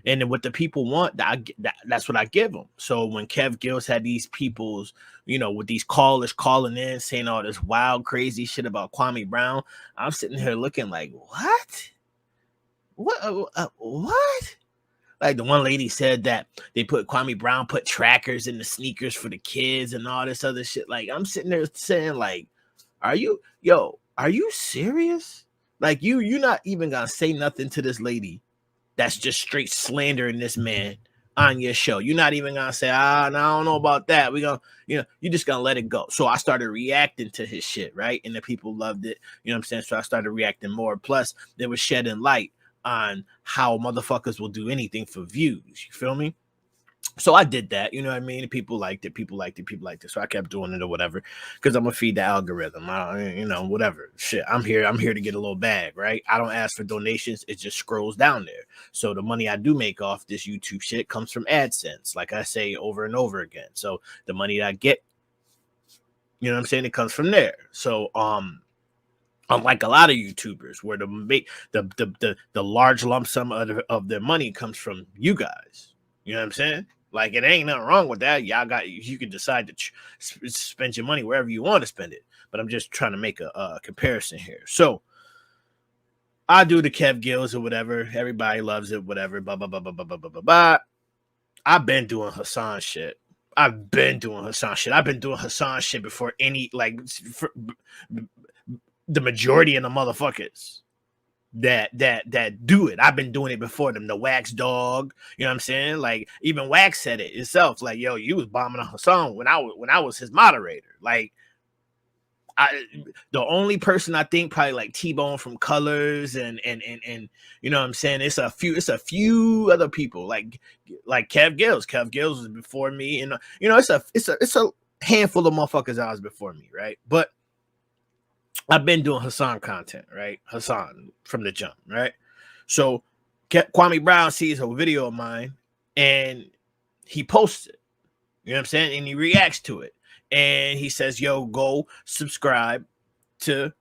And then what the people want, that's what I give them. So when Kev Gills had these people's, with these callers calling in saying all this wild, crazy shit about Kwame Brown, I'm sitting here looking like, what? What? Like the one lady said that they put Kwame Brown put trackers in the sneakers for the kids and all this other shit. Like I'm sitting there saying, like, are you serious? Like you're not even gonna say nothing to this lady that's just straight slandering this man on your show. You're not even gonna say, no, I don't know about that. We're gonna, you're just gonna let it go. So I started reacting to his shit, right? And the people loved it. You know what I'm saying? So I started reacting more. Plus, they were shedding light on how motherfuckers will do anything for views. You feel me? So I did that, you know what I mean? People liked it. So I kept doing it or whatever, because I'm gonna feed the algorithm. Whatever. Shit, I'm here to get a little bag, right? I don't ask for donations, it just scrolls down there. So the money I do make off this YouTube shit comes from AdSense, like I say over and over again. So the money that I get, you know what I'm saying, it comes from there. So unlike a lot of YouTubers, where the large lump sum of their money comes from you guys. You know what I'm saying? Like, it ain't nothing wrong with that. You can decide to spend your money wherever you want to spend it. But I'm just trying to make a comparison here. So I do the Kev Gills or whatever. Everybody loves it, whatever. Blah, blah, blah, blah, blah, blah, blah, blah. I've been doing Hassan shit. I've been doing Hassan shit before the majority of the motherfuckers that do it. I've been doing it before them. The Wax Dog, you know what I'm saying? Like, even Wax said it itself. Like, yo, you was bombing on Hassan when I was his moderator. Like, the only person I think probably like T-Bone from Colors and you know what I'm saying? It's a few other people like Kev Gills. Kev Gills was before me, and it's a handful of motherfuckers that was before me, right? But I've been doing Hassan content, right? Hassan from the jump, right? So Kwame Brown sees a video of mine and he posts it. You know what I'm saying? And he reacts to it. And he says, yo, go subscribe to,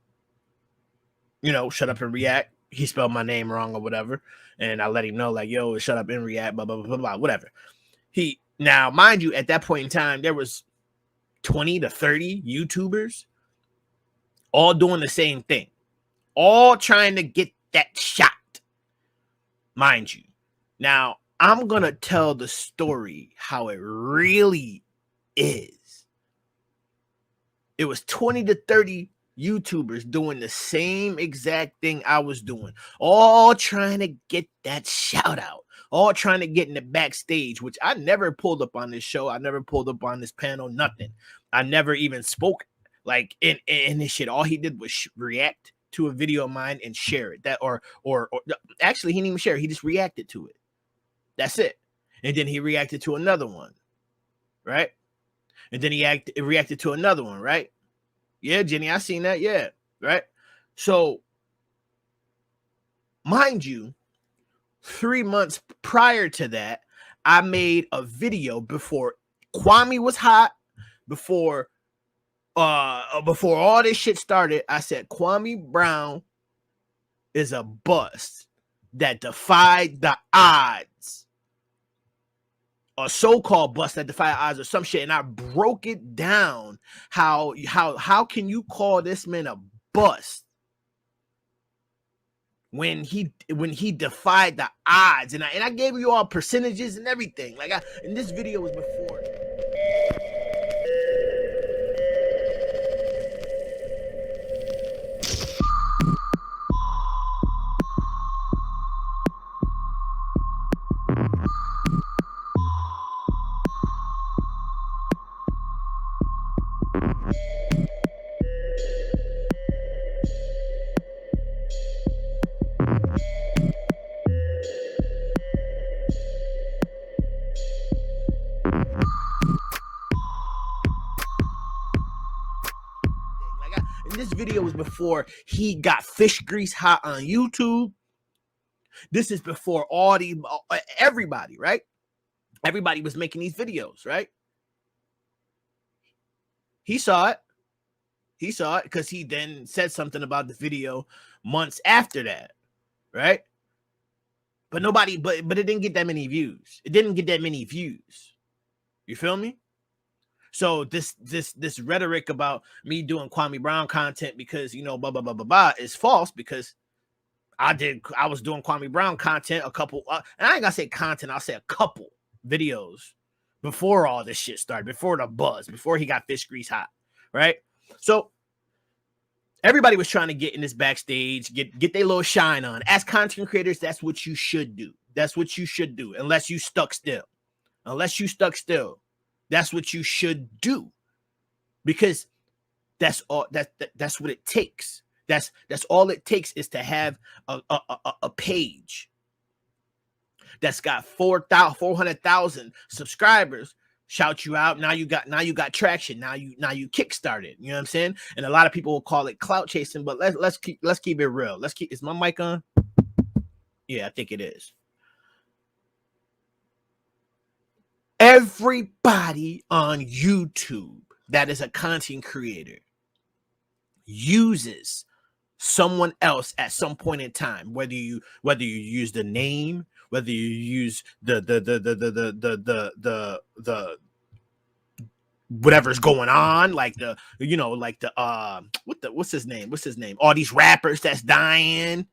Shut Up and React. He spelled my name wrong or whatever. And I let him know, like, yo, Shut Up and React, blah, blah, blah, blah, blah, whatever. Now, mind you, at that point in time, there was 20 to 30 YouTubers all doing the same thing, all trying to get that shot, mind you. Now, I'm going to tell the story how it really is. It was 20 to 30 YouTubers doing the same exact thing I was doing, all trying to get that shout out, all trying to get in the backstage, which I never pulled up on this show. I never pulled up on this panel, nothing. I never even spoke like in this shit. All he did was react to a video of mine and share it. That or actually, he didn't even share it. He just reacted to it. That's it. And then he reacted to another one, right? And then he reacted to another one, right? Yeah, Jenny, I seen that. Yeah, right. So, mind you, 3 months prior to that, I made a video before Kwame was hot, before all this shit started. I said Kwame Brown is a bust that defied the odds, a so-called bust that defied odds or some shit, and I broke it down. How can you call this man a bust when he defied the odds? And I gave you all percentages and everything. And this video was before. This video was before he got fish grease hot on YouTube. This is before everybody, right? Everybody was making these videos, right? He saw it because he then said something about the video months after that, right? But nobody, but it didn't get that many views. It didn't get that many views. You feel me? So this rhetoric about me doing Kwame Brown content because, you know, blah blah blah blah blah is false, because I was doing Kwame Brown content a couple, and I ain't gonna say content, I'll say a couple videos before all this shit started, before the buzz, before he got fish grease hot, right? So everybody was trying to get in this backstage, get their little shine on. As content creators, that's what you should do. That's what you should do, unless you stuck still. Unless you stuck still, that's what you should do, because that's all. That's what it takes. That's all it takes, is to have a page that's got 400,000 subscribers. Shout you out. Now you got traction. Now you kickstarted. You know what I'm saying? And a lot of people will call it clout chasing, but let's keep it real. Is my mic on? Yeah, I think it is. Everybody on YouTube that is a content creator uses someone else at some point in time, whether you use the name, whether you use the whatever's going on, like what's his name, all these rappers that's dying,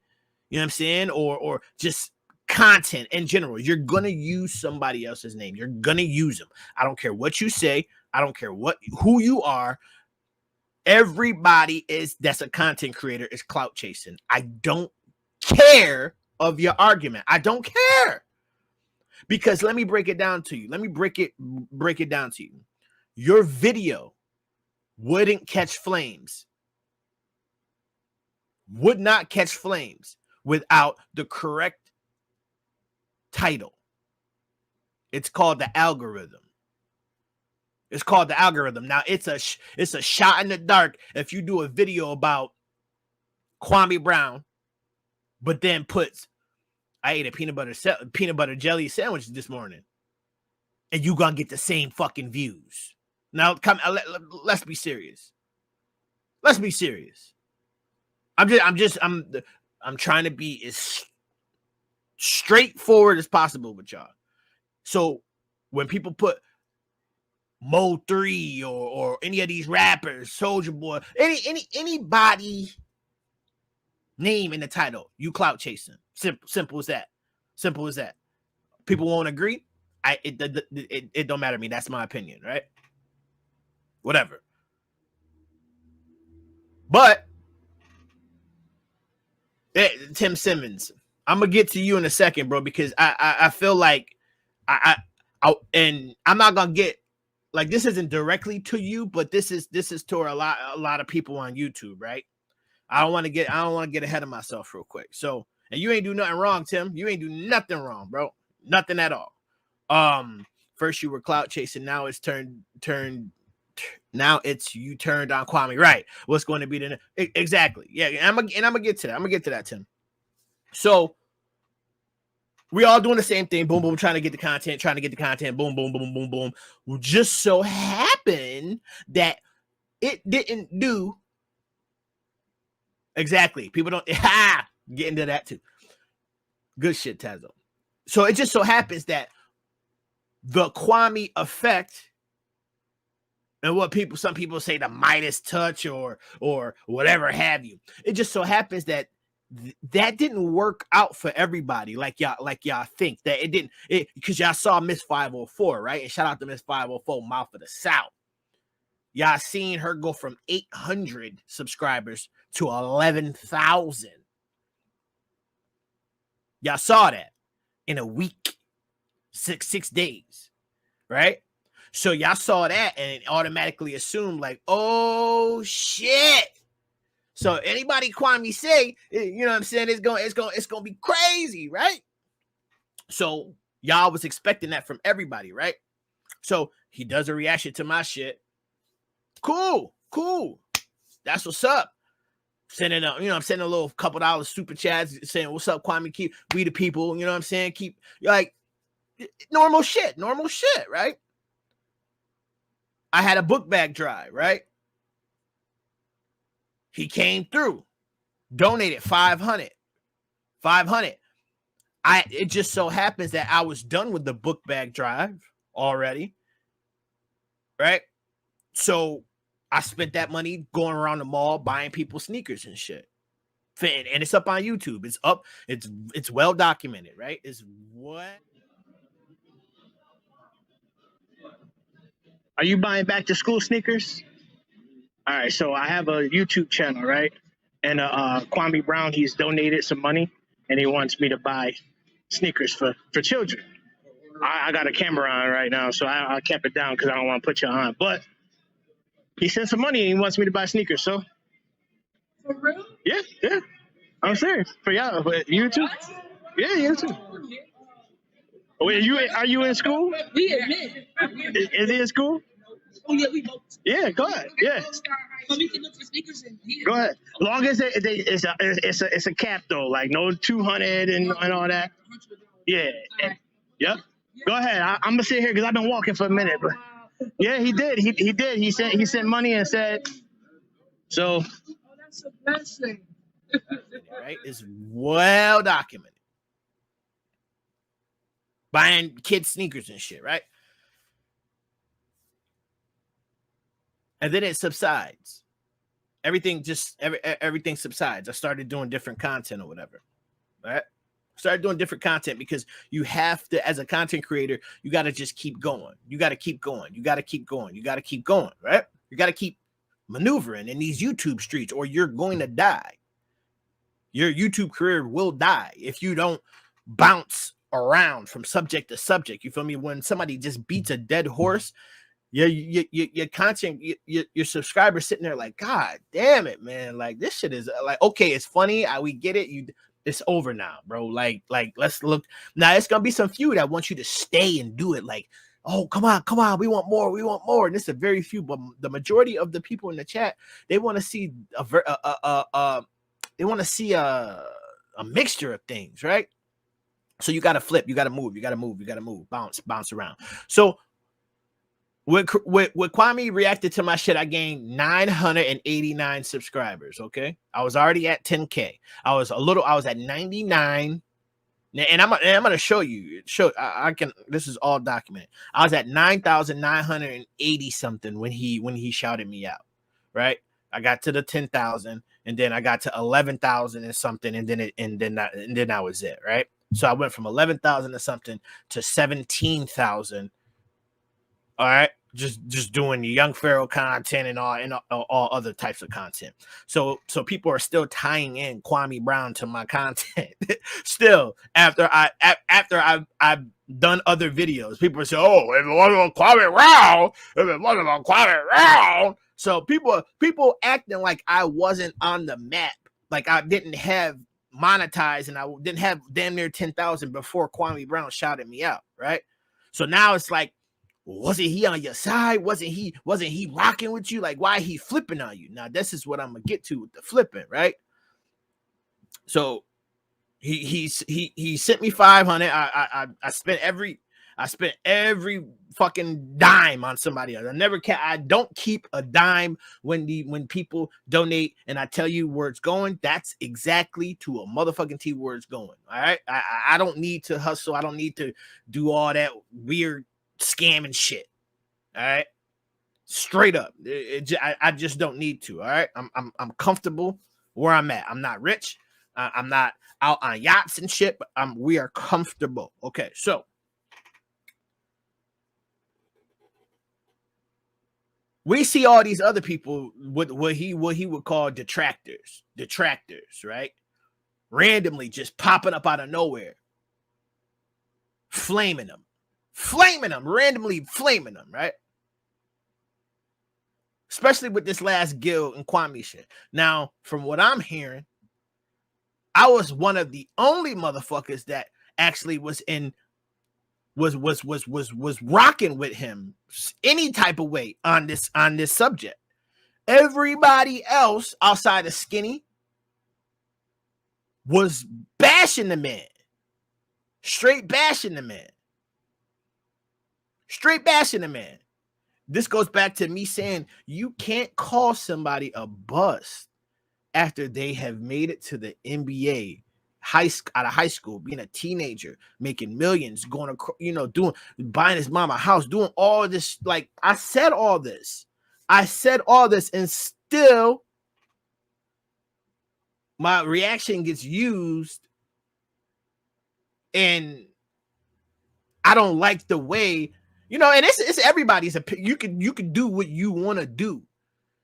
you know what I'm saying, or just content in general. You're gonna use somebody else's name. You're gonna use them. I don't care what you say. I don't care who you are. Everybody that's a content creator is clout chasing. I don't care of your argument. I don't care. Because let me break it down to you. Let me break it down to you. Your video wouldn't catch flames. Would not catch flames without the correct title. It's called the algorithm. It's called the algorithm. Now it's a shot in the dark if you do a video about Kwame Brown, but then puts, I ate a peanut butter jelly sandwich this morning, and you gonna get the same fucking views. Now let's be serious. Let's be serious. I'm trying to be as straightforward as possible with y'all. So when people put Mo 3 or any of these rappers, Soldier Boy, anybody name in the title, you clout chasing. Simple as that. Simple as that. People won't agree. It don't matter to me. That's my opinion, right? Whatever. But Tim Simmons, I'm gonna get to you in a second, bro, because I feel like and I'm not gonna get, like, this isn't directly to you, but this is to a lot of people on YouTube, right? I don't want to get ahead of myself real quick. So, and you ain't do nothing wrong, Tim. You ain't do nothing wrong, bro. Nothing at all. First you were clout chasing, now it's now it's you turned on Kwame, right? What's going to be the exactly? Yeah, and I'm gonna get to that. I'm gonna get to that, Tim. So we all doing the same thing. Boom, boom, trying to get the content. Boom, boom, boom, boom, boom. Well, just so happened that it didn't do exactly. People don't get into that too. Good shit, Tazo. So it just so happens that the Kwame effect, and what some people say the Midas touch or whatever have you, it just so happens that that didn't work out for everybody like y'all think that it didn't, because y'all saw Miss 504, right? And shout out to Miss 504, Mouth of the South. Y'all seen her go from 800 subscribers to 11,000. Y'all saw that in a week, six days, right? So y'all saw that and automatically assumed like, oh shit. So anybody Kwame say, you know what I'm saying, it's gonna be crazy, right? So y'all was expecting that from everybody, right? So he does a reaction to my shit. Cool. That's what's up. Sending a little couple dollars super chats saying, what's up, Kwame? Keep we the people, you know what I'm saying? Keep like normal shit, right? I had a book bag drive, right? He came through, donated 500. it just so happens that I was done with the book bag drive already, right? So I spent that money going around the mall buying people sneakers and shit. And it's up on YouTube. It's up. It's well documented, right? It's what? Are you buying back to school sneakers? All right, so I have a YouTube channel, right? And Kwame Brown, he's donated some money, and he wants me to buy sneakers for children. I got a camera on right now, so I kept it down because I don't want to put you on. But he sent some money, and he wants me to buy sneakers. So For real? yeah, I'm serious. For y'all, but you too? Yeah, you too. Wait, are you in school? We admit. Is he in school? Oh yeah, we both. Yeah, go ahead. Yeah. So we can look for sneakers and Go ahead. Long as it's a cap though, like no 200 and all that. Yeah. Yep. Go ahead. I'm gonna sit here because I've been walking for a minute, but yeah, he did. He did. He sent money and said so. Oh, that's a blessing. Right? It's well documented. Buying kids sneakers and shit, right? And then it subsides. Everything subsides. I started doing different content or whatever, right? Started doing different content because you have to, as a content creator, you got to just keep going. You got to keep going. You got to keep going. You got to keep going, right? You got to keep maneuvering in these YouTube streets or you're going to die. Your YouTube career will die if you don't bounce around from subject to subject. You feel me? When somebody just beats a dead horse, your content, your subscribers sitting there like, God damn it, man! Like this shit is like, okay, it's funny. We get it. It's over now, bro. Like let's look now. It's gonna be some few that want you to stay and do it. Like, oh, come on, we want more. And this is a very few, but the majority of the people in the chat, they want to see they want to see a mixture of things, right? So you got to flip, you got to move, bounce around. So when Kwame reacted to my shit, I gained 989 subscribers. Okay, I was already at 10K. I was at 99, and I'm gonna show you. I can. This is all documented. I was at 9,980 something when he shouted me out. Right, I got to the 10,000, and then I got to 11,000 and something, and then that was it. Right. So I went from 11,000 or something to 17,000. All right, just doing the Young Pharaoh content and all other types of content. So people are still tying in Kwame Brown to my content. Still, after I've done other videos, people say, "Oh, if it wasn't Kwame Brown," so people acting like I wasn't on the map, like I didn't have monetized and I didn't have damn near 10,000 before Kwame Brown shouted me out, right? So now it's like, wasn't he on your side? Wasn't he rocking with you? Like, why he flipping on you? Now, this is what I'm gonna get to with the flipping, right? So he sent me 500. I spent every fucking dime on somebody else. I don't keep a dime when people donate and I tell you where it's going. That's exactly to a motherfucking T where it's going. All right. I don't need to hustle. I don't need to do all that weird scamming shit. All right. Straight up. I just don't need to. All right. I'm comfortable where I'm at. I'm not rich. I'm not out on yachts and shit, but we are comfortable. Okay. So we see all these other people with what he would call detractors, right? Randomly just popping up out of nowhere, flaming them, randomly flaming them, right? Especially with this last Gil and Kwame shit. Now, from what I'm hearing, I was one of the only motherfuckers that actually was rocking with him any type of way on this subject. Everybody else outside of Skinny was bashing the man. Straight bashing the man. This goes back to me saying you can't call somebody a bust after they have made it to the NBA, out of high school, being a teenager, making millions, going to, you know, buying his mama a house, doing all this. Like, I said all this, and still my reaction gets used, and I don't like the way, you know, and it's everybody's opinion. You can do what you want to do.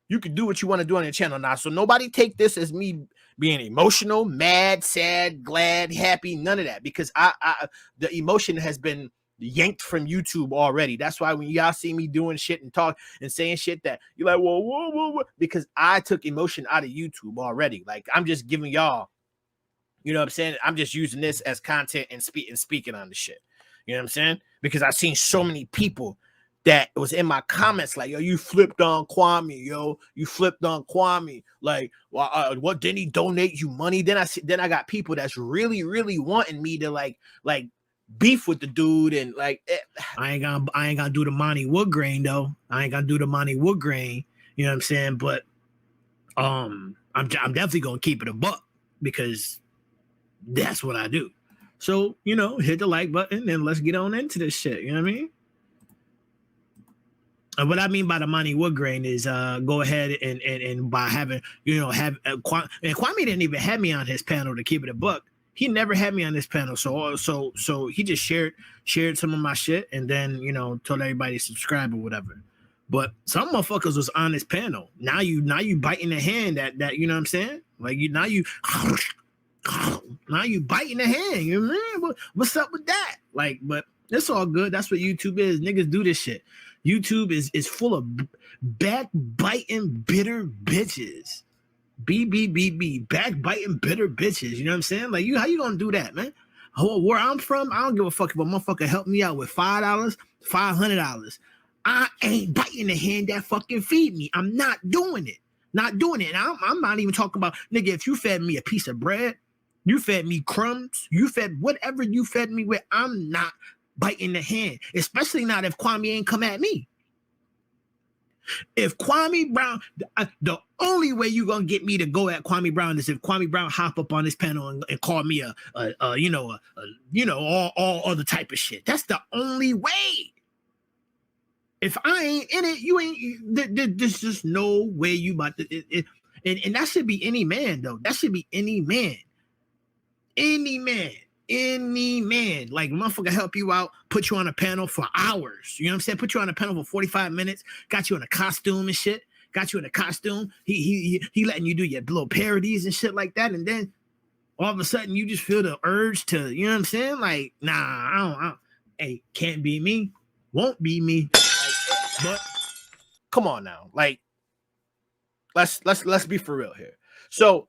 You can do what you want to do on your channel now. So nobody take this as me being emotional, mad, sad, glad, happy, none of that, because the emotion has been yanked from YouTube already. That's why when y'all see me doing shit and talk and saying shit that you're like, whoa, because I took emotion out of YouTube already. Like, I'm just giving y'all, you know what I'm saying? I'm just using this as content and speaking on the shit. You know what I'm saying? Because I've seen so many people that was in my comments like, yo, you flipped on Kwame, yo, you flipped on Kwame. Like, well, what, didn't he donate you money? Then I got people that's really, really wanting me to like beef with the dude, and like, I ain't gonna do the Monty Woodgrain though. I ain't gonna do the Monty Woodgrain. You know what I'm saying? But I'm definitely gonna keep it a buck, because that's what I do. So, you know, hit the like button and let's get on into this shit. You know what I mean? And what I mean by the Monty Woodgrain is go ahead and by having, you know, and Kwame didn't even have me on his panel to keep it a buck. He never had me on this panel. So he just shared some of my shit and then, you know, told everybody to subscribe or whatever. But some motherfuckers was on this panel. Now you biting the hand that you know what I'm saying? Like, now you biting the hand. You know what I mean? What's up with that? Like, but it's all good. That's what YouTube is. Niggas do this shit. YouTube is full of backbiting, bitter bitches. BBBB, backbiting, bitter bitches. You know what I'm saying? Like, how you gonna do that, man? Where I'm from, I don't give a fuck if a motherfucker help me out with $5, $500. I ain't biting the hand that fucking feed me. I'm not doing it. Not doing it. And I'm not even talking about, nigga, if you fed me a piece of bread, you fed me crumbs, you fed whatever you fed me with, I'm not biting the hand, especially not if Kwame ain't come at me. If Kwame Brown, the only way you gonna get me to go at Kwame Brown is if Kwame Brown hop up on this panel and call me all other type of shit. That's the only way. If I ain't in it, you ain't. There's just no way you about to. And that should be any man though. That should be any man. Any man. Like, motherfucker help you out, put you on a panel for hours. You know what I'm saying? Put you on a panel for 45 minutes, got you in a costume and shit. Got you in a costume. He letting you do your little parodies and shit like that. And then all of a sudden you just feel the urge to, you know what I'm saying? Like, nah, I don't. Hey, can't be me. Won't be me. Like, but come on now. Like, let's be for real here. So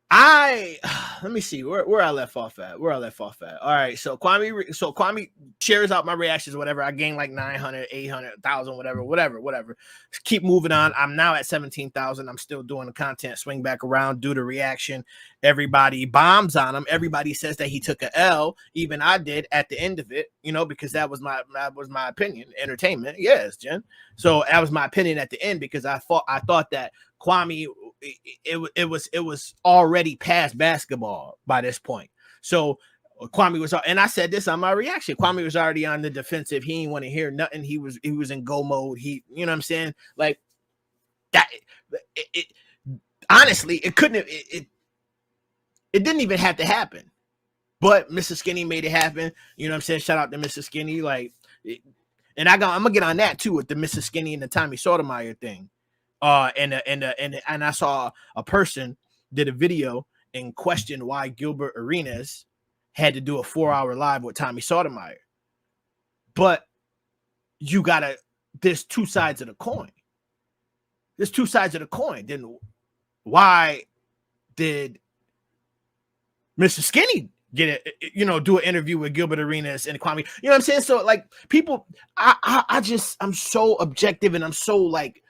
let me see where I left off at. All right, so Kwame shares out my reactions, whatever. I gained like 900, 800,000, whatever. Keep moving on. I'm now at 17,000. I'm still doing the content. Swing back around, do the reaction. Everybody bombs on him. Everybody says that he took a L. Even I did at the end of it, you know, because that was my opinion. Entertainment, yes, Jen. So that was my opinion at the end, because I thought that Kwame, it was already past basketball by this point. So Kwame was, and I said this on my reaction, Kwame was already on the defensive. He didn't want to hear nothing. He was in go mode. He, you know what I'm saying? Like that. Honestly, it couldn't have, it didn't even have to happen. But Mr. Skinny made it happen. You know what I'm saying? Shout out to Mr. Skinny. Like, and I'm gonna get on that too with the Mr. Skinny and the Tommy Sotomayor thing. And I saw a person did a video and questioned why Gilbert Arenas had to do a 4-hour live with Tommy Sotomayor. But there's two sides of the coin. Then why did Mr. Skinny get it, you know, do an interview with Gilbert Arenas and Kwame? You know what I'm saying? So like, people, I'm so objective, and I'm so like,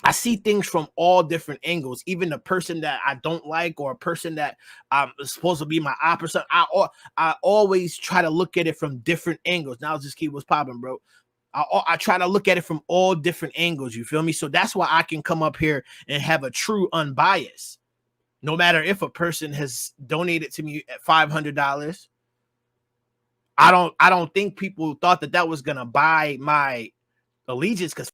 I see things from all different angles. Even the person that I don't like, or a person that is supposed to be my opposite, I always try to look at it from different angles. Now just keep what's popping, bro. I try to look at it from all different angles. You feel me? So that's why I can come up here and have a true unbiased. No matter if a person has donated to me at $500, I don't think people thought that was gonna buy my allegiance, because